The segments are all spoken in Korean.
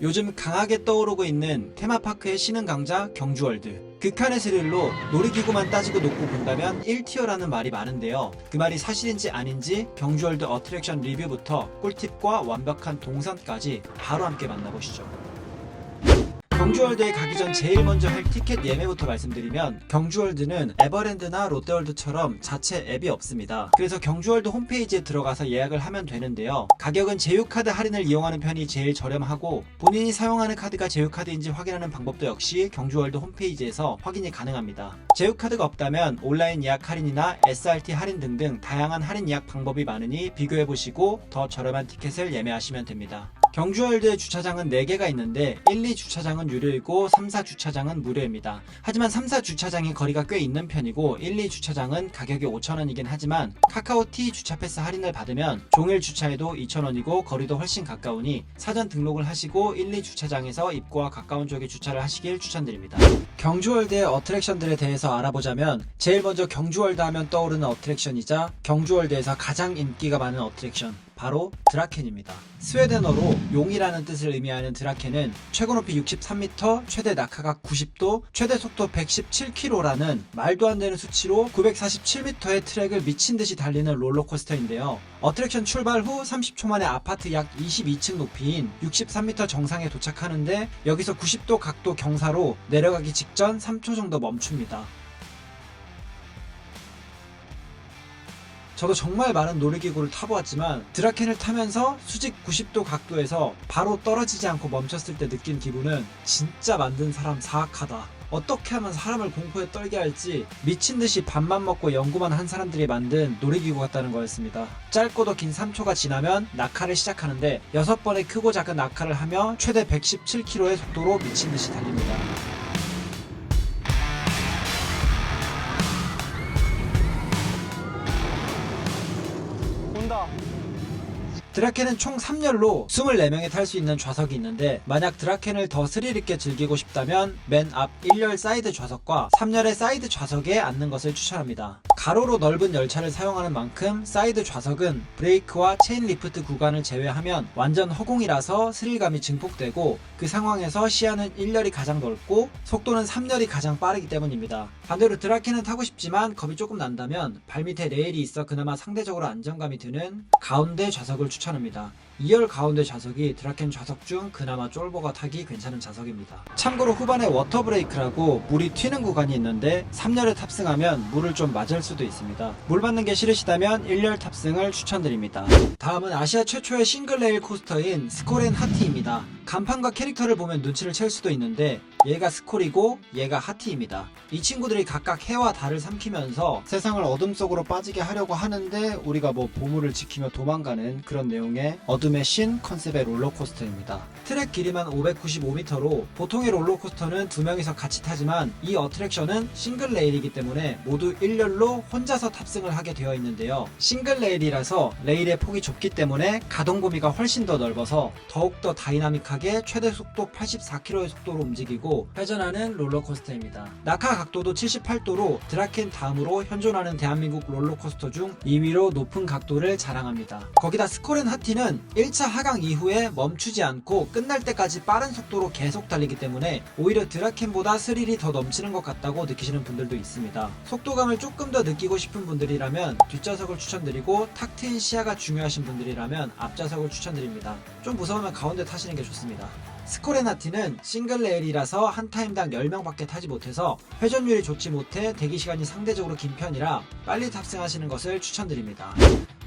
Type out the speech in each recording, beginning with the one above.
요즘 강하게 떠오르고 있는 테마파크의 신흥 강자 경주월드. 극한의 스릴로 놀이기구만 따지고 놓고 본다면 1티어라는 말이 많은데요. 그 말이 사실인지 아닌지 경주월드 어트랙션 리뷰부터 꿀팁과 완벽한 동선까지 바로 함께 만나보시죠. 경주월드에 가기 전 제일 먼저 할 티켓 예매부터 말씀드리면, 경주월드는 에버랜드나 롯데월드처럼 자체 앱이 없습니다. 그래서 경주월드 홈페이지에 들어가서 예약을 하면 되는데요. 가격은 제휴카드 할인을 이용하는 편이 제일 저렴하고, 본인이 사용하는 카드가 제휴카드인지 확인하는 방법도 역시 경주월드 홈페이지에서 확인이 가능합니다. 제휴카드가 없다면 온라인 예약 할인이나 SRT 할인 등등 다양한 할인 예약 방법이 많으니 비교해보시고 더 저렴한 티켓을 예매하시면 됩니다. 경주월드의 주차장은 4개가 있는데 1, 2주차장은 유료이고 3, 4주차장은 무료입니다. 하지만 3, 4주차장이 거리가 꽤 있는 편이고 1, 2주차장은 가격이 5,000원이긴 하지만 카카오티 주차패스 할인을 받으면 종일 주차해도 2,000원이고 거리도 훨씬 가까우니 사전 등록을 하시고 1, 2주차장에서 입구와 가까운 쪽에 주차를 하시길 추천드립니다. 경주월드의 어트랙션들에 대해서 알아보자면, 제일 먼저 경주월드 하면 떠오르는 어트랙션이자 경주월드에서 가장 인기가 많은 어트랙션, 바로 드라켄입니다. 스웨덴어로 용이라는 뜻을 의미하는 드라켄은 최고 높이 63m, 최대 낙하각 90도, 최대 속도 117km라는 말도 안 되는 수치로 947m의 트랙을 미친듯이 달리는 롤러코스터인데요. 어트랙션 출발 후 30초 만에 아파트 약 22층 높이인 63m 정상에 도착하는데, 여기서 90도 각도 경사로 내려가기 직전 3초 정도 멈춥니다. 저도 정말 많은 놀이기구를 타보았지만 드라켄을 타면서 수직 90도 각도에서 바로 떨어지지 않고 멈췄을 때 느낀 기분은 진짜 만든 사람 사악하다. 어떻게 하면 사람을 공포에 떨게 할지 미친듯이 밥만 먹고 연구만 한 사람들이 만든 놀이기구 같다는 거였습니다. 짧고도 긴 3초가 지나면 낙하를 시작하는데 6번의 크고 작은 낙하를 하며 최대 117km의 속도로 미친듯이 달립니다. 드라켄은 총 3열로 24명이 탈 수 있는 좌석이 있는데, 만약 드라켄을 더 스릴있게 즐기고 싶다면 맨 앞 1열 사이드 좌석과 3열의 사이드 좌석에 앉는 것을 추천합니다. 가로로 넓은 열차를 사용하는 만큼 사이드 좌석은 브레이크와 체인 리프트 구간을 제외하면 완전 허공이라서 스릴감이 증폭되고, 그 상황에서 시야는 1열이 가장 넓고 속도는 3열이 가장 빠르기 때문입니다. 반대로 드라켄은 타고 싶지만 겁이 조금 난다면 발밑에 레일이 있어 그나마 상대적으로 안정감이 드는 가운데 좌석을 추천합니다. 2열 가운데 좌석이 드라켄 좌석 중 그나마 쫄보가 타기 괜찮은 좌석입니다. 참고로 후반에 워터 브레이크라고 물이 튀는 구간이 있는데 3열에 탑승하면 물을 좀 맞을 수도 있습니다. 물 맞는 게 싫으시다면 1열 탑승을 추천드립니다. 다음은 아시아 최초의 싱글 레일 코스터인 스콜 앤 하티입니다. 간판과 캐릭터를 보면 눈치를 챌 수도 있는데 얘가 스콜이고 얘가 하티입니다. 이 친구들이 각각 해와 달을 삼키면서 세상을 어둠 속으로 빠지게 하려고 하는데, 우리가 보물을 지키며 도망가는 그런 내용의 어둠의 신 컨셉의 롤러코스터입니다. 트랙 길이만 595m로 보통의 롤러코스터는 2명이서 같이 타지만 이 어트랙션은 싱글 레일이기 때문에 모두 1열로 혼자서 탑승을 하게 되어 있는데요. 싱글 레일이라서 레일의 폭이 좁기 때문에 가동 범위가 훨씬 더 넓어서 더욱더 다이나믹하게 최대 속도 84km의 속도로 움직이고 회전하는 롤러코스터입니다. 낙하 각도도 78도로 드라켄 다음으로 현존하는 대한민국 롤러코스터 중 2위로 높은 각도를 자랑합니다. 거기다 스콜 앤 하티는 1차 하강 이후에 멈추지 않고 끝날 때까지 빠른 속도로 계속 달리기 때문에 오히려 드라켄보다 스릴이 더 넘치는 것 같다고 느끼시는 분들도 있습니다. 속도감을 조금 더 느끼고 싶은 분들이라면 뒷좌석을 추천드리고, 탁 트인 시야가 중요하신 분들이라면 앞좌석을 추천드립니다. 좀 무서우면 가운데 타시는 게 좋습니다. 스콜 앤 하티는 싱글 레일이라서 한 타임당 10명밖에 타지 못해서 회전율이 좋지 못해 대기시간이 상대적으로 긴 편이라 빨리 탑승하시는 것을 추천드립니다.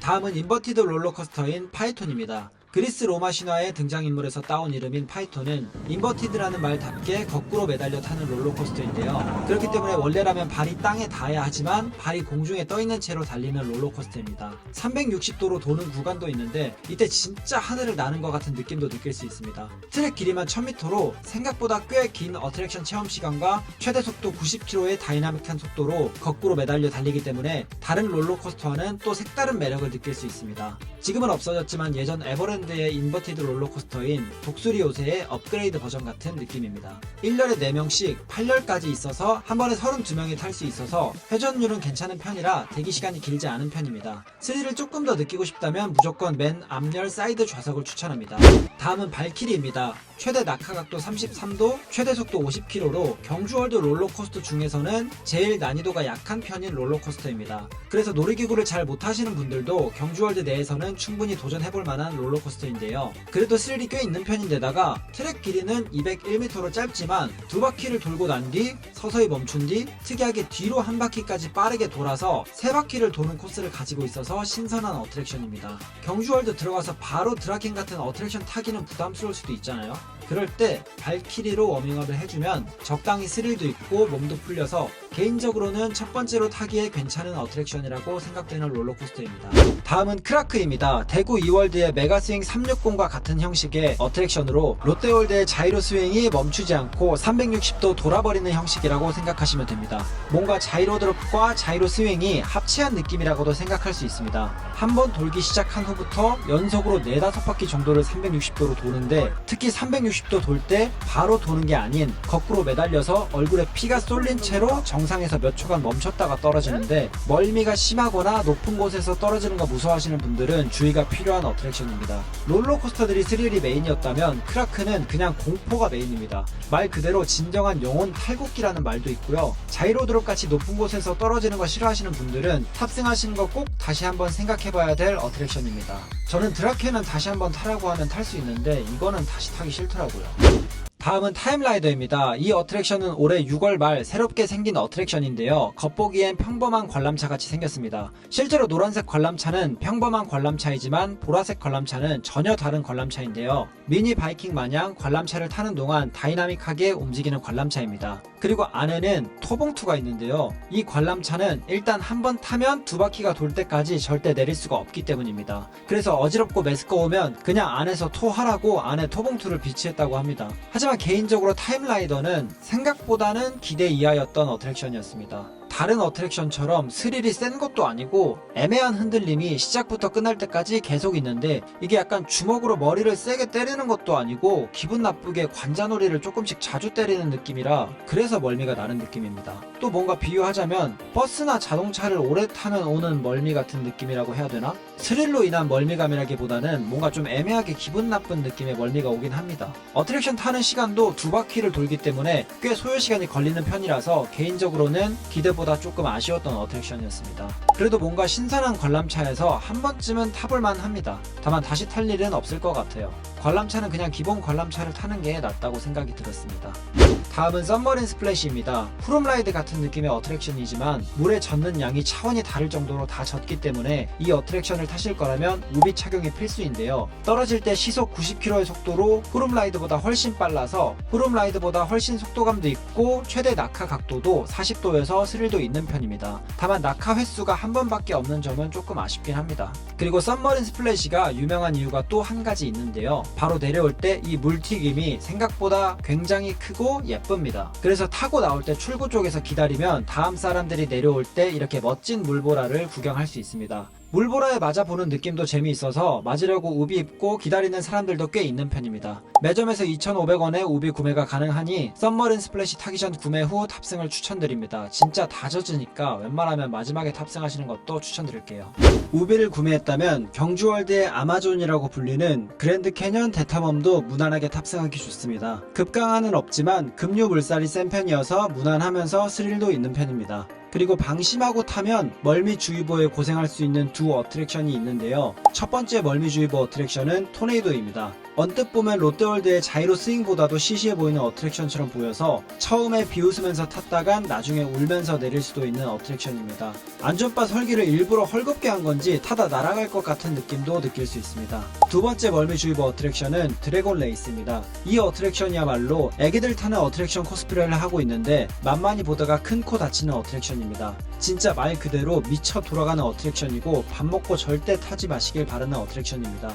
다음은 인버티드 롤러코스터인 파이톤입니다. 그리스 로마 신화의 등장인물에서 따온 이름인 파이톤은 인버티드라는 말답게 거꾸로 매달려 타는 롤러코스터인데요. 그렇기 때문에 원래라면 발이 땅에 닿아야 하지만 발이 공중에 떠있는 채로 달리는 롤러코스터입니다. 360도로 도는 구간도 있는데 이때 진짜 하늘을 나는 것 같은 느낌도 느낄 수 있습니다. 트랙 길이만 1000m로 생각보다 꽤 긴 어트랙션 체험 시간과 최대 속도 90km의 다이나믹한 속도로 거꾸로 매달려 달리기 때문에 다른 롤러코스터와는 또 색다른 매력을 느낄 수 있습니다. 지금은 없어졌지만 예전 에버랜드의 인버티드 롤러코스터인 독수리 요새의 업그레이드 버전 같은 느낌입니다. 1열에 4명씩 8열까지 있어서 한 번에 32명이 탈 수 있어서 회전율은 괜찮은 편이라 대기시간이 길지 않은 편입니다. 스릴을 조금 더 느끼고 싶다면 무조건 맨 앞열 사이드 좌석을 추천합니다. 다음은 발키리입니다. 최대 낙하각도 33도, 최대 속도 50km로 경주월드 롤러코스터 중에서는 제일 난이도가 약한 편인 롤러코스터입니다. 그래서 놀이기구를 잘 못하시는 분들도 경주월드 내에서는 충분히 도전해볼 만한 롤러코스터인데요. 그래도 스릴이 꽤 있는 편인데다가 트랙 길이는 201m로 짧지만 두 바퀴를 돌고 난 뒤 서서히 멈춘 뒤 특이하게 뒤로 한 바퀴까지 빠르게 돌아서 세 바퀴를 도는 코스를 가지고 있어서 신선한 어트랙션입니다. 경주월드 들어가서 바로 드라켄 같은 어트랙션 타기는 부담스러울 수도 있잖아요. 그럴 때 발키리로 워밍업을 해주면 적당히 스릴도 있고 몸도 풀려서 개인적으로는 첫 번째로 타기에 괜찮은 어트랙션이라고 생각되는 롤러코스터입니다. 다음은 크라크입니다. 대구 이월드의 메가스윙 360과 같은 형식의 어트랙션으로 롯데월드의 자이로 스윙이 멈추지 않고 360도 돌아버리는 형식이라고 생각하시면 됩니다. 뭔가 자이로 드롭과 자이로 스윙이 합체한 느낌이라고도 생각할 수 있습니다. 한번 돌기 시작한 후부터 연속으로 4-5바퀴 정도를 360도로 도는데 특히 360도 돌 때 바로 도는 게 아닌 거꾸로 매달려서 얼굴에 피가 쏠린 채로 정상에서 몇 초간 멈췄다가 떨어지는데 멀미가 심하거나 높은 곳에서 떨어지는 거 무서워하시는 분들은 주의가 필요한 어트랙션입니다. 롤러코스터들이 스릴이 메인이었다면 크라크는 그냥 공포가 메인입니다. 말 그대로 진정한 영혼 탈곡기라는 말도 있고요. 자이로 드롭 같이 높은 곳에서 떨어지는 거 싫어하시는 분들은 탑승하시는 거 꼭 다시 한번 생각해봐야 될 어트랙션입니다. 저는 드라켄은 다시 한번 타라고 하면 탈 수 있는데 이거는 다시 타기 싫더라고요. 다음은 타임라이더입니다. 이 어트랙션은 올해 6월 말 새롭게 생긴 어트랙션인데요. 겉보기엔 평범한 관람차 같이 생겼습니다. 실제로 노란색 관람차는 평범한 관람차이지만 보라색 관람차는 전혀 다른 관람차인데요. 미니 바이킹 마냥 관람차를 타는 동안 다이나믹하게 움직이는 관람차입니다. 그리고 안에는 토봉투가 있는데요. 이 관람차는 일단 한번 타면 두 바퀴가 돌 때까지 절대 내릴 수가 없기 때문입니다. 그래서 어지럽고 메스꺼우면 그냥 안에서 토하라고 안에 토봉투를 비치했다고 합니다. 하지만 개인적으로 타임라이더는 생각보다는 기대 이하였던 어트랙션이었습니다. 다른 어트랙션처럼 스릴이 센 것도 아니고 애매한 흔들림이 시작부터 끝날 때까지 계속 있는데 이게 약간 주먹으로 머리를 세게 때리는 것도 아니고 기분 나쁘게 관자놀이를 조금씩 자주 때리는 느낌이라 그래서 멀미가 나는 느낌입니다. 또 뭔가 비유하자면 버스나 자동차를 오래 타면 오는 멀미 같은 느낌이라고 해야 되나? 스릴로 인한 멀미감이라기보다는 뭔가 좀 애매하게 기분 나쁜 느낌의 멀미가 오긴 합니다. 어트랙션 타는 시간도 두 바퀴를 돌기 때문에 꽤 소요시간이 걸리는 편이라서 개인적으로는 기대보다 조금 아쉬웠던 어트랙션이었습니다. 그래도 뭔가 신선한 관람차에서 한 번쯤은 타볼만 합니다. 다만 다시 탈 일은 없을 것 같아요. 관람차는 그냥 기본 관람차를 타는 게 낫다고 생각이 들었습니다. 다음은 썸머린 스플래시입니다. 프롬라이드 같은 느낌의 어트랙션이지만 물에 젖는 양이 차원이 다를 정도로 다 젖기 때문에 이 어트랙션을 타실 거라면 우비 착용이 필수인데요. 떨어질 때 시속 90km의 속도로 프롬라이드보다 훨씬 빨라서 프롬라이드보다 훨씬 속도감도 있고 최대 낙하 각도도 40도여서 스릴도 있는 편입니다. 다만 낙하 횟수가 한 번밖에 없는 점은 조금 아쉽긴 합니다. 그리고 썸머린 스플래시가 유명한 이유가 또 한 가지 있는데요. 바로 내려올 때 이 물튀김이 생각보다 굉장히 크고 예쁩니다. 그래서 타고 나올 때 출구 쪽에서 기다리면 다음 사람들이 내려올 때 이렇게 멋진 물보라를 구경할 수 있습니다. 물보라에 맞아보는 느낌도 재미있어서 맞으려고 우비 입고 기다리는 사람들도 꽤 있는 편입니다. 매점에서 2,500원에 우비 구매가 가능하니 썸머린 스플래시 타기 전 구매 후 탑승을 추천드립니다. 진짜 다 젖으니까 웬만하면 마지막에 탑승하시는 것도 추천드릴게요. 우비를 구매했다면 경주월드의 아마존이라고 불리는 그랜드 캐년 대탐험도 무난하게 탑승하기 좋습니다. 급강하는 없지만 급류 물살이 센 편이어서 무난하면서 스릴도 있는 편입니다. 그리고 방심하고 타면 멀미주의보에 고생할 수 있는 두 어트랙션이 있는데요. 첫 번째 멀미주의보 어트랙션은 토네이도입니다. 언뜻 보면 롯데월드의 자이로 스윙보다도 시시해 보이는 어트랙션처럼 보여서 처음에 비웃으면서 탔다간 나중에 울면서 내릴 수도 있는 어트랙션입니다. 안전바 설계를 일부러 헐겁게 한 건지 타다 날아갈 것 같은 느낌도 느낄 수 있습니다. 두 번째 멀미주의보 어트랙션은 드래곤 레이스입니다. 이 어트랙션이야말로 애기들 타는 어트랙션 코스프레를 하고 있는데 만만히 보다가 큰 코 다치는 어트랙션입니다. 진짜 말 그대로 미쳐 돌아가는 어트랙션이고 밥 먹고 절대 타지 마시길 바라는 어트랙션입니다.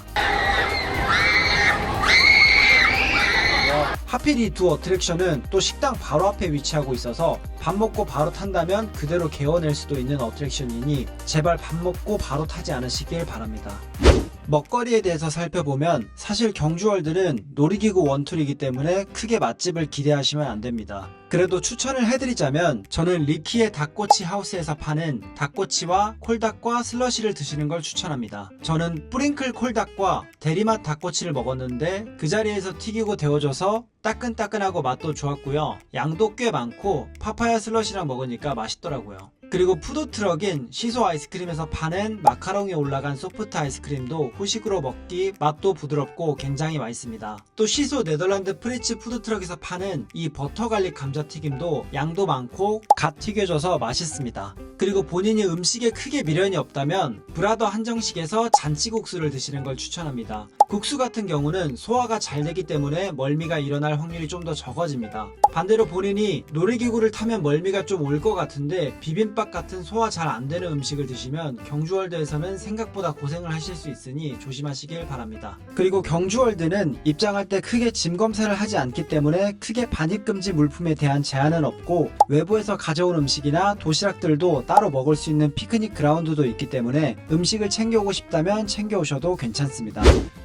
하필 이 두 어트랙션은 또 식당 바로 앞에 위치하고 있어서 밥 먹고 바로 탄다면 그대로 개워낼 수도 있는 어트랙션이니 제발 밥 먹고 바로 타지 않으시길 바랍니다. 먹거리에 대해서 살펴보면 사실 경주월드는 놀이기구 원툴이기 때문에 크게 맛집을 기대하시면 안됩니다. 그래도 추천을 해드리자면 저는 리키의 닭꼬치 하우스에서 파는 닭꼬치와 콜닭과 슬러시를 드시는 걸 추천합니다. 저는 뿌링클 콜닭과 대리맛 닭꼬치를 먹었는데 그 자리에서 튀기고 데워져서 따끈따끈하고 맛도 좋았고요. 양도 꽤 많고 파파야 슬러시랑 먹으니까 맛있더라고요. 그리고 푸드트럭인 시소 아이스크림에서 파는 마카롱이 올라간 소프트 아이스크림도 후식으로 먹기 맛도 부드럽고 굉장히 맛있습니다. 또 시소 네덜란드 프리츠 푸드트럭에서 파는 이 버터 갈릭 감자튀김도 양도 많고 갓 튀겨져서 맛있습니다. 그리고 본인이 음식에 크게 미련이 없다면 브라더 한정식에서 잔치국수를 드시는 걸 추천합니다. 국수 같은 경우는 소화가 잘 되기 때문에 멀미가 일어날 확률이 좀 더 적어집니다. 반대로 본인이 놀이기구를 타면 멀미가 좀 올 것 같은데 비빔밥 같은 소화 잘 안 되는 음식을 드시면 경주월드에서는 생각보다 고생을 하실 수 있으니 조심하시길 바랍니다. 그리고 경주월드는 입장할 때 크게 짐 검사를 하지 않기 때문에 크게 반입금지 물품에 대한 제한은 없고 외부에서 가져온 음식이나 도시락들도 따로 먹을 수 있는 피크닉 그라운드도 있기 때문에 음식을 챙겨오고 싶다면 챙겨오셔도 괜찮습니다.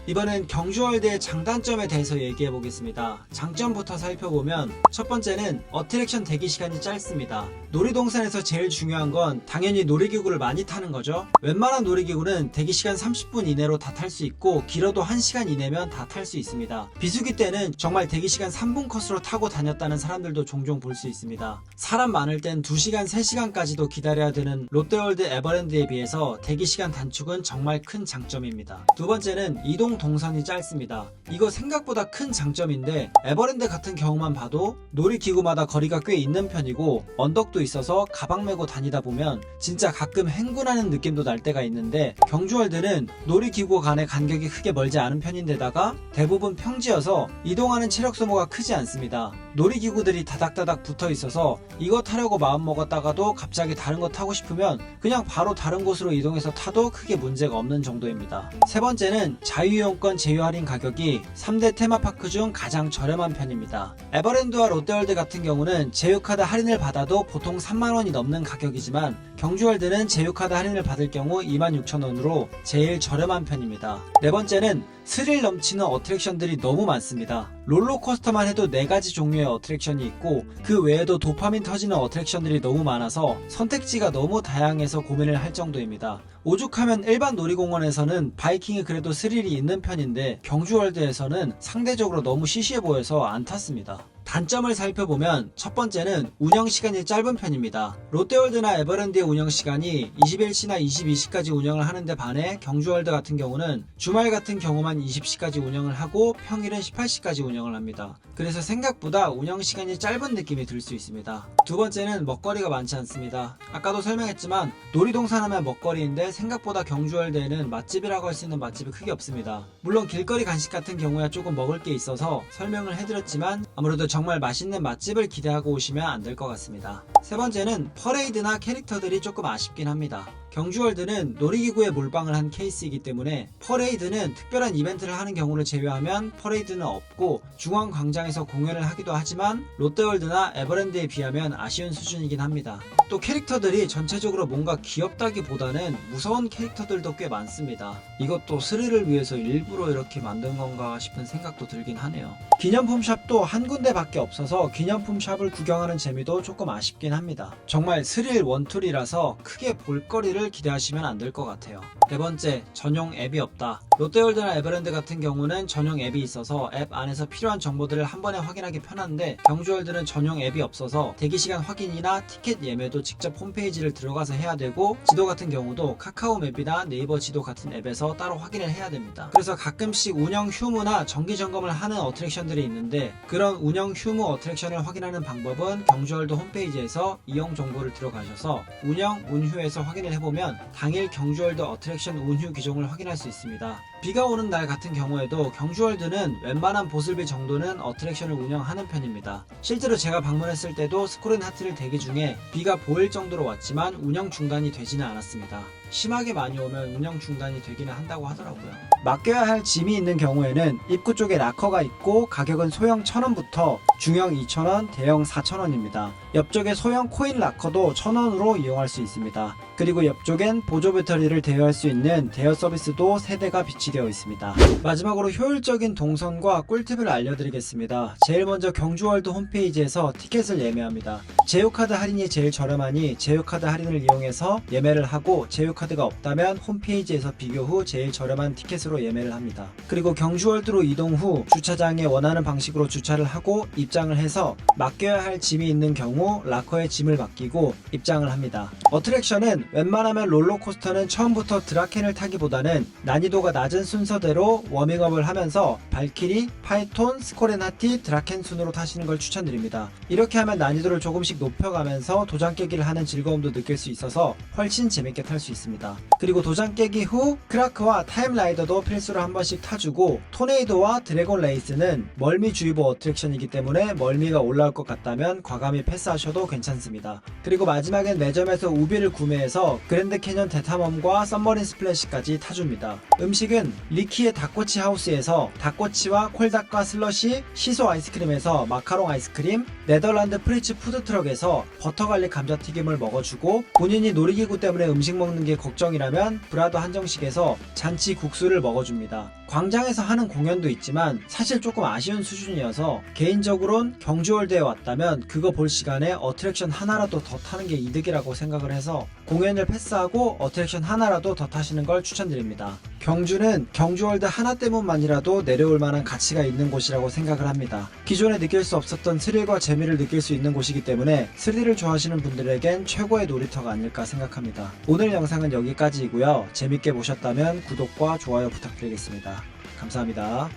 이번엔 경주월드의 장단점에 대해서 얘기해 보겠습니다. 장점부터 살펴보면 첫 번째는 어트랙션 대기 시간이 짧습니다. 놀이동산에서 제일 중요한 건 당연히 놀이기구를 많이 타는 거죠. 웬만한 놀이기구는 대기 시간 30분 이내로 다 탈 수 있고 길어도 1시간 이내면 다 탈 수 있습니다. 비수기 때는 정말 대기 시간 3분 컷으로 타고 다녔다는 사람들도 종종 볼 수 있습니다. 사람 많을 땐 2시간, 3시간까지도 기다려야 되는 롯데월드 에버랜드에 비해서 대기 시간 단축은 정말 큰 장점입니다. 두 번째는 이동 동선이 짧습니다. 이거 생각보다 큰 장점인데 에버랜드 같은 경우만 봐도 놀이기구마다 거리가 꽤 있는 편이고 언덕도 있어서 가방 메고 다니다 보면 진짜 가끔 행군하는 느낌도 날 때가 있는데 경주월드는 놀이기구 간의 간격이 크게 멀지 않은 편인데다가 대부분 평지여서 이동하는 체력 소모가 크지 않습니다. 놀이기구들이 다닥다닥 붙어 있어서 이거 타려고 마음먹었다가도 갑자기 다른 거 타고 싶으면 그냥 바로 다른 곳으로 이동해서 타도 크게 문제가 없는 정도입니다. 세 번째는 자유이용권 제휴 할인 가격이 3대 테마파크 중 가장 저렴한 편입니다. 에버랜드와 롯데월드 같은 경우는 제휴카드 할인을 받아도 보통 3만원이 넘는 가격이지만 경주월드는 제휴카드 할인을 받을 경우 26,000원으로 제일 저렴한 편입니다. 네 번째는 스릴 넘치는 어트랙션들이 너무 많습니다. 롤러코스터만 해도 4가지 종류의 어트랙션이 있고 그 외에도 도파민 터지는 어트랙션들이 너무 많아서 선택지가 너무 다양해서 고민을 할 정도입니다. 오죽하면 일반 놀이공원에서는 바이킹이 그래도 스릴이 있는 편인데 경주월드에서는 상대적으로 너무 시시해 보여서 안 탔습니다. 단점을 살펴보면 첫 번째는 운영시간이 짧은 편입니다. 롯데월드나 에버랜드의 운영시간이 21시나 22시까지 운영을 하는데 반해 경주월드 같은 경우는 주말 같은 경우만 20시까지 운영을 하고 평일은 18시까지 운영을 합니다. 그래서 생각보다 운영시간이 짧은 느낌이 들 수 있습니다. 두 번째는 먹거리가 많지 않습니다. 아까도 설명했지만 놀이동산 하면 먹거리인데 생각보다 경주월드에는 맛집이라고 할 수 있는 맛집이 크게 없습니다. 물론 길거리 간식 같은 경우야 조금 먹을 게 있어서 설명을 해드렸지만 아무래도 정말 맛있는 맛집을 기대하고 오시면 안 될 것 같습니다. 세 번째는 퍼레이드나 캐릭터들이 조금 아쉽긴 합니다. 경주월드는 놀이기구에 몰빵을 한 케이스이기 때문에 퍼레이드는 특별한 이벤트를 하는 경우를 제외하면 퍼레이드는 없고 중앙광장에서 공연을 하기도 하지만 롯데월드나 에버랜드에 비하면 아쉬운 수준이긴 합니다. 또 캐릭터들이 전체적으로 뭔가 귀엽다기보다는 무서운 캐릭터들도 꽤 많습니다. 이것도 스릴을 위해서 일부러 이렇게 만든 건가 싶은 생각도 들긴 하네요. 기념품 샵도 한 군데밖에 없어서 기념품 샵을 구경하는 재미도 조금 아쉽긴 합니다. 정말 스릴 원툴이라서 크게 볼거리를 기대하시면 안 될 것 같아요. 네 번째, 전용 앱이 없다. 롯데월드나 에버랜드 같은 경우는 전용 앱이 있어서 앱 안에서 필요한 정보들을 한 번에 확인하기 편한데 경주월드는 전용 앱이 없어서 대기시간 확인이나 티켓 예매도 직접 홈페이지를 들어가서 해야 되고 지도 같은 경우도 카카오맵이나 네이버 지도 같은 앱에서 따로 확인을 해야 됩니다. 그래서 가끔씩 운영 휴무나 정기 점검을 하는 어트랙션들이 있는데 그런 운영 휴무 어트랙션을 확인하는 방법은 경주월드 홈페이지에서 이용 정보를 들어가셔서 운영, 운휴에서 확인을 해보면 당일 경주월드 어트랙션 운휴 기종을 확인할 수 있습니다. 비가 오는 날 같은 경우에도 경주월드는 웬만한 보슬비 정도는 어트랙션을 운영하는 편입니다. 실제로 제가 방문했을 때도 스코린 하트를 대기 중에 비가 보일 정도로 왔지만 운영 중단이 되지는 않았습니다. 심하게 많이 오면 운영 중단이 되기는 한다고 하더라고요. 맡겨야 할 짐이 있는 경우에는 입구 쪽에 락커가 있고 가격은 소형 1,000원부터 중형 2,000원, 대형 4,000원입니다. 옆쪽에 소형 코인 락커도 1,000원으로 이용할 수 있습니다. 그리고 옆쪽엔 보조 배터리를 대여할 수 있는 대여 서비스도 3대가 비치되어 있습니다. 마지막으로 효율적인 동선과 꿀팁을 알려드리겠습니다. 제일 먼저 경주월드 홈페이지에서 티켓을 예매합니다. 제휴카드 할인이 제일 저렴하니 제휴카드 할인을 이용해서 예매를 하고 제휴카드가 없다면 홈페이지에서 비교 후 제일 저렴한 티켓으로 예매를 합니다. 그리고 경주월드로 이동 후 주차장에 원하는 방식으로 주차를 하고 입장을 해서 맡겨야 할 짐이 있는 경우 락커에 짐을 맡기고 입장을 합니다. 어트랙션은 웬만하면 롤러코스터는 처음부터 드라켄을 타기보다는 난이도가 낮은 순서대로 워밍업을 하면서 발키리, 파이톤, 스코렌하티, 드라켄 순으로 타시는 걸 추천드립니다. 이렇게 하면 난이도를 조금씩 높여가면서 도장 깨기를 하는 즐거움도 느낄 수 있어서 훨씬 재밌게 탈 수 있습니다. 그리고 도장 깨기 후 크라크와 타임라이더도 필수로 한 번씩 타주고 토네이도와 드래곤 레이스는 멀미주의보 어트랙션이기 때문에 멀미가 올라올 것 같다면 과감히 패스하셔도 괜찮습니다. 그리고 마지막엔 매점에서 우비를 구매해서 그랜드 캐년 대탐험과 썸머린 스플래시까지 타줍니다. 음식은 리키의 닭꼬치 하우스에서 닭꼬치와 콜닭과 슬러시, 시소 아이스크림에서 마카롱 아이스크림, 네덜란드 프리츠 푸드트럭에서 버터갈릭 감자튀김을 먹어주고 본인이 놀이기구 때문에 음식 먹는 게 걱정이라면 브라더 한정식에서 잔치 국수를 먹어줍니다. 광장에서 하는 공연도 있지만 사실 조금 아쉬운 수준이어서 개인적으론 경주월드에 왔다면 그거 볼 시간에 어트랙션 하나라도 더 타는 게 이득이라고 생각을 해서 공연을 패스하고 어트랙션 하나라도 더 타시는 걸 추천드립니다. 경주는 경주월드 하나 때문만이라도 내려올 만한 가치가 있는 곳이라고 생각을 합니다. 기존에 느낄 수 없었던 스릴과 재미를 느낄 수 있는 곳이기 때문에 스릴을 좋아하시는 분들에겐 최고의 놀이터가 아닐까 생각합니다. 오늘 영상은 여기까지이고요. 재밌게 보셨다면 구독과 좋아요 부탁드리겠습니다. 감사합니다.